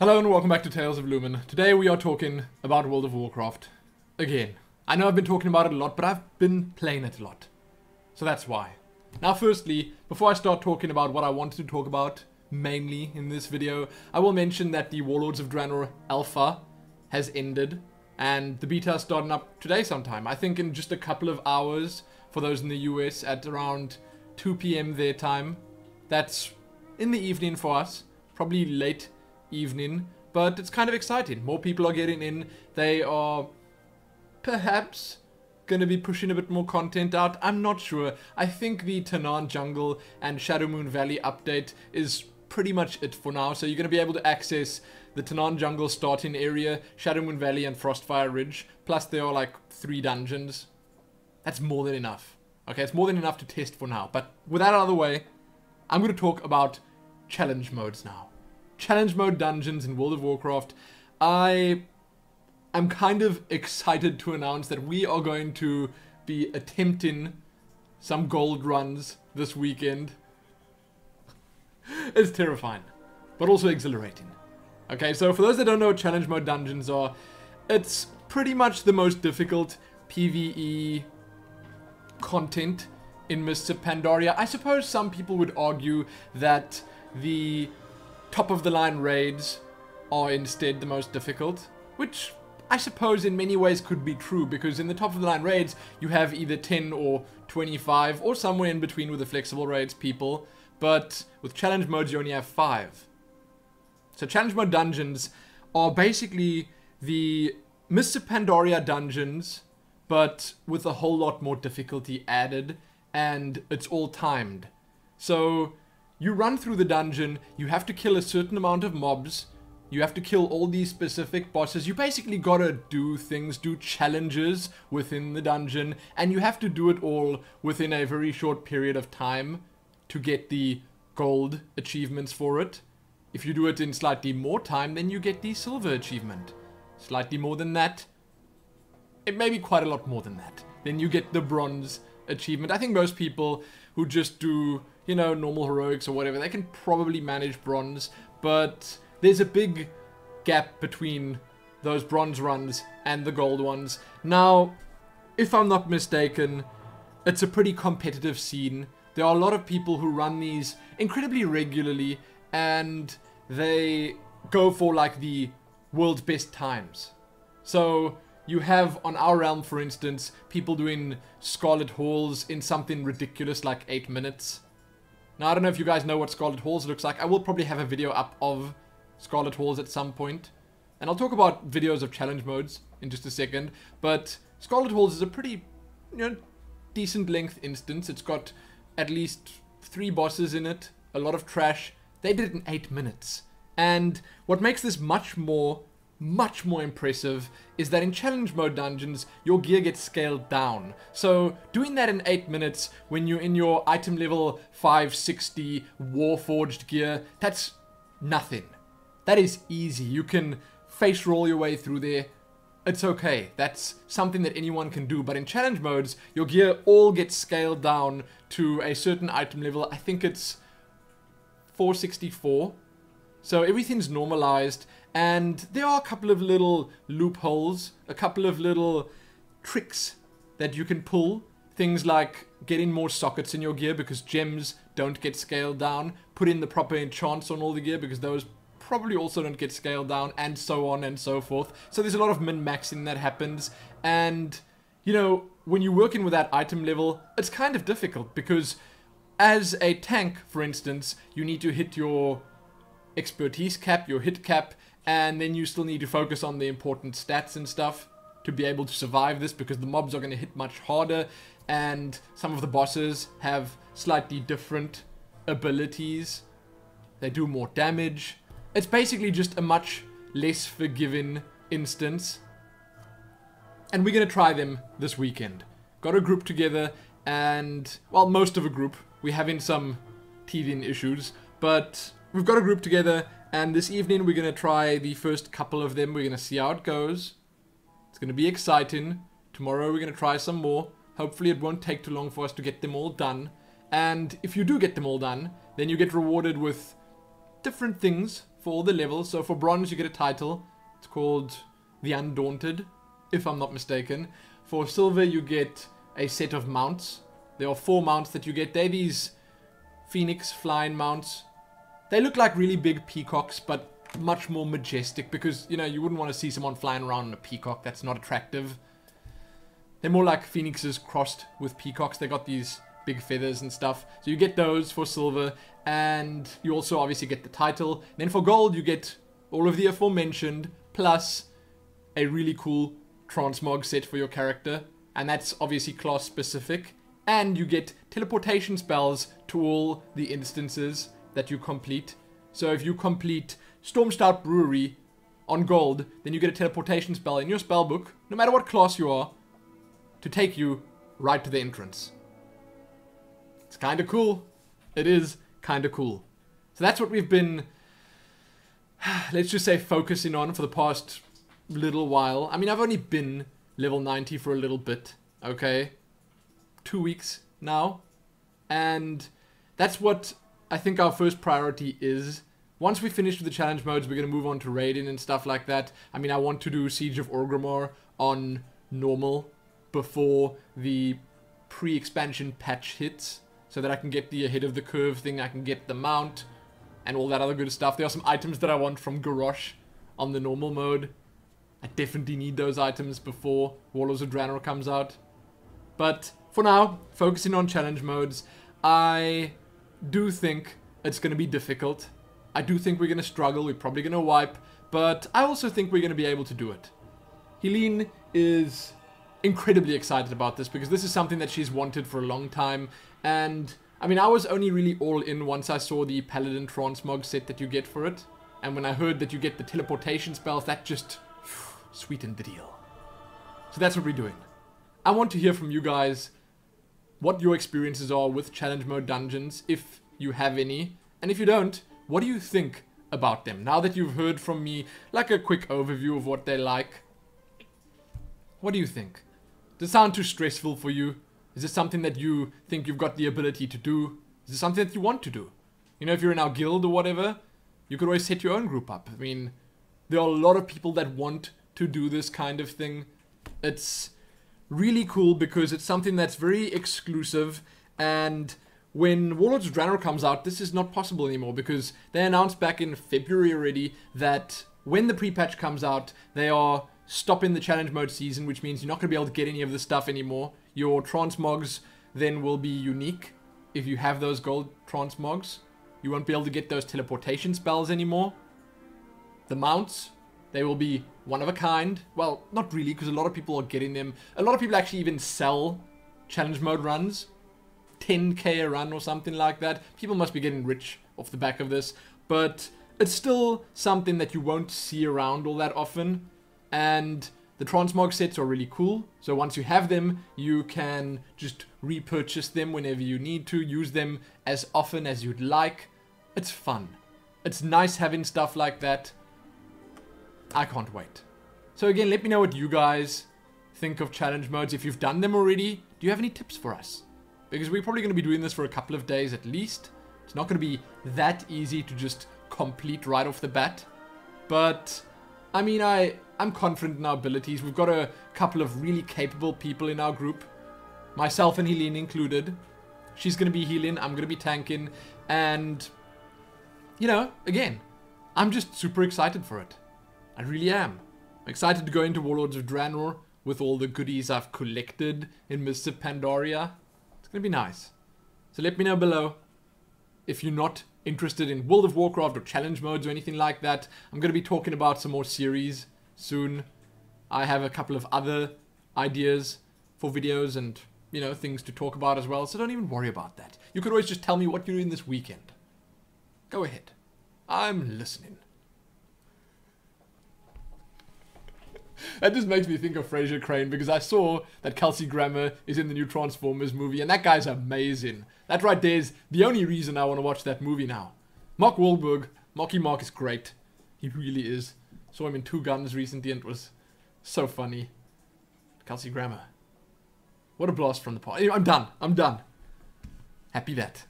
Hello and welcome back to Tales of Lumin. Today we are talking about World of Warcraft. Again. I know I've been talking about it a lot, but I've been playing it a lot. So that's why. Now firstly, before I start talking about what I wanted to talk about, mainly in this video, I will mention that the Warlords of Draenor Alpha has ended, and the beta is starting up today sometime. I think in just a couple of hours, for those in the US, at around 2 PM their time. That's in the evening for us, probably late evening, but it's kind of exciting. More people are getting in. They are perhaps gonna be pushing a bit more content out. I'm not sure. I think the Tanaan Jungle and Shadowmoon Valley update is pretty much it for now. So you're gonna be able to access the Tanaan Jungle starting area, Shadowmoon Valley and Frostfire Ridge. Plus there are like 3 dungeons. That's more than enough. Okay, it's more than enough to test for now. But with that out of the way, I'm gonna talk about challenge modes now. Challenge mode dungeons in World of Warcraft. I'm kind of excited to announce that we are going to be attempting some gold runs this weekend. It's terrifying, but also exhilarating. Okay, so for those that don't know what challenge mode dungeons are, it's pretty much the most difficult PvE content in Mists of Pandaria. I suppose some people would argue that the top-of-the-line raids are instead the most difficult, which I suppose in many ways could be true, because in the top-of-the-line raids, you have either 10 or 25, or somewhere in between with the flexible raids people, but with challenge modes, you only have 5. So challenge mode dungeons are basically the Mists of Pandaria dungeons, but with a whole lot more difficulty added, and it's all timed. So you run through the dungeon, you have to kill a certain amount of mobs, you have to kill all these specific bosses, you basically gotta do things, do challenges within the dungeon, and you have to do it all within a very short period of time to get the gold achievements for it. If you do it in slightly more time, then you get the silver achievement. Slightly more than that, it may be quite a lot more than that, then you get the bronze achievement. I think most people who just do, you know, normal heroics or whatever, they can probably manage bronze, but there's a big gap between those bronze runs and the gold ones. Now, if I'm not mistaken, it's a pretty competitive scene. There are a lot of people who run these incredibly regularly, and they go for like the world's best times. So you have, on our realm for instance, people doing Scarlet Halls in something ridiculous like 8 minutes. Now I don't know if you guys know what Scarlet Halls looks like. I will probably have a video up of Scarlet Halls at some point. And I'll talk about videos of challenge modes in just a second. But Scarlet Halls is a pretty, you know, decent length instance. It's got at least 3 bosses in it, a lot of trash. They did it in 8 minutes. And what makes this much more impressive is that in challenge mode dungeons, your gear gets scaled down. So doing that in 8 minutes when you're in your item level 560 Warforged gear, that's nothing. That is easy. You can face roll your way through there. It's okay. That's something that anyone can do. But in challenge modes, your gear all gets scaled down to a certain item level. I think it's 464. So everything's normalized, and there are a couple of little loopholes, a couple of little tricks that you can pull. Things like getting more sockets in your gear because gems don't get scaled down, put in the proper enchants on all the gear because those probably also don't get scaled down, and so on and so forth. So there's a lot of min-maxing that happens, and you know, when you're working with that item level, it's kind of difficult because as a tank, for instance, you need to hit your expertise cap, your hit cap, and then you still need to focus on the important stats and stuff to be able to survive this, because the mobs are going to hit much harder, and some of the bosses have slightly different abilities. They do more damage. It's basically just a much less forgiving instance, and we're going to try them this weekend. Got a group together, and, well, most of a group. We're having some teething issues, but we've got a group together, and this evening we're going to try the first couple of them. We're going to see how it goes. It's going to be exciting. Tomorrow we're going to try some more. Hopefully it won't take too long for us to get them all done. And if you do get them all done, then you get rewarded with different things for all the levels. So for bronze, you get a title. It's called The Undaunted, if I'm not mistaken. For silver, you get a set of mounts. There are 4 mounts that you get. They're these phoenix flying mounts. They look like really big peacocks, but much more majestic because, you know, you wouldn't want to see someone flying around on a peacock. That's not attractive. They're more like phoenixes crossed with peacocks. They got these big feathers and stuff. So you get those for silver, and you also obviously get the title. Then for gold, you get all of the aforementioned, plus a really cool transmog set for your character. And that's obviously class specific. And you get teleportation spells to all the instances that you complete. So if you complete Stormstout Brewery on gold, then you get a teleportation spell in your spellbook, no matter what class you are, to take you right to the entrance. It's kind of cool. It is kind of cool. So that's what we've been, let's just say, focusing on for the past little while. I mean, I've only been level 90 for a little bit, okay? 2 weeks now. And that's what I think our first priority is. Once we finish with the challenge modes, we're going to move on to raiding and stuff like that. I mean, I want to do Siege of Orgrimmar on normal before the pre-expansion patch hits, so that I can get the ahead of the curve thing, I can get the mount, and all that other good stuff. There are some items that I want from Garrosh on the normal mode. I definitely need those items before Warlords of Draenor comes out. But for now, focusing on challenge modes, I do think it's going to be difficult. I do think we're going to struggle, we're probably going to wipe, but I also think we're going to be able to do it. Helene is incredibly excited about this because this is something that she's wanted for a long time, and I mean, I was only really all in once I saw the Paladin Transmog set that you get for it, and when I heard that you get the teleportation spells, that just sweetened the deal. So that's what we're doing. I want to hear from you guys what your experiences are with challenge mode dungeons, if you have any, and if you don't, what do you think about them? Now that you've heard from me, like a quick overview of what they're like, what do you think? Does it sound too stressful for you? Is it something that you think you've got the ability to do? Is it something that you want to do? You know, if you're in our guild or whatever, you could always set your own group up. I mean, there are a lot of people that want to do this kind of thing. It's really cool because it's something that's very exclusive, and when Warlords of Draenor comes out, this is not possible anymore because they announced back in February already that when the pre-patch comes out, they are stopping the challenge mode season, which means you're not going to be able to get any of this stuff anymore. Your transmogs then will be unique. If you have those gold transmogs, you won't be able to get those teleportation spells anymore. The mounts, they will be one of a kind. Well, not really, because a lot of people are getting them. A lot of people actually even sell challenge mode runs. 10k a run or something like that. People must be getting rich off the back of this, but it's still something that you won't see around all that often, and the transmog sets are really cool. So once you have them, you can just repurchase them whenever you need to, use them as often as you'd like. It's fun. It's nice having stuff like that. I can't wait. So again, let me know what you guys think of challenge modes. If you've done them already, do you have any tips for us? Because we're probably going to be doing this for a couple of days at least. It's not going to be that easy to just complete right off the bat. But, I mean, I'm confident in our abilities. We've got a couple of really capable people in our group. Myself and Helene included. She's going to be healing, I'm going to be tanking. And, you know, again, I'm just super excited for it. I really am. I'm excited to go into Warlords of Draenor with all the goodies I've collected in Mists of Pandaria. It's going to be nice. So let me know below if you're not interested in World of Warcraft or challenge modes or anything like that. I'm going to be talking about some more series soon. I have a couple of other ideas for videos and, you know, things to talk about as well. So don't even worry about that. You could always just tell me what you're doing this weekend. Go ahead. I'm listening. That just makes me think of Fraser Crane because I saw that Kelsey Grammer is in the new Transformers movie, and that guy's amazing. That right there is the only reason I want to watch that movie now. Mark Wahlberg, Marky Mark is great. He really is. Saw him in Two Guns recently and it was so funny. Kelsey Grammer. What a blast from the past. I'm done. Happy that.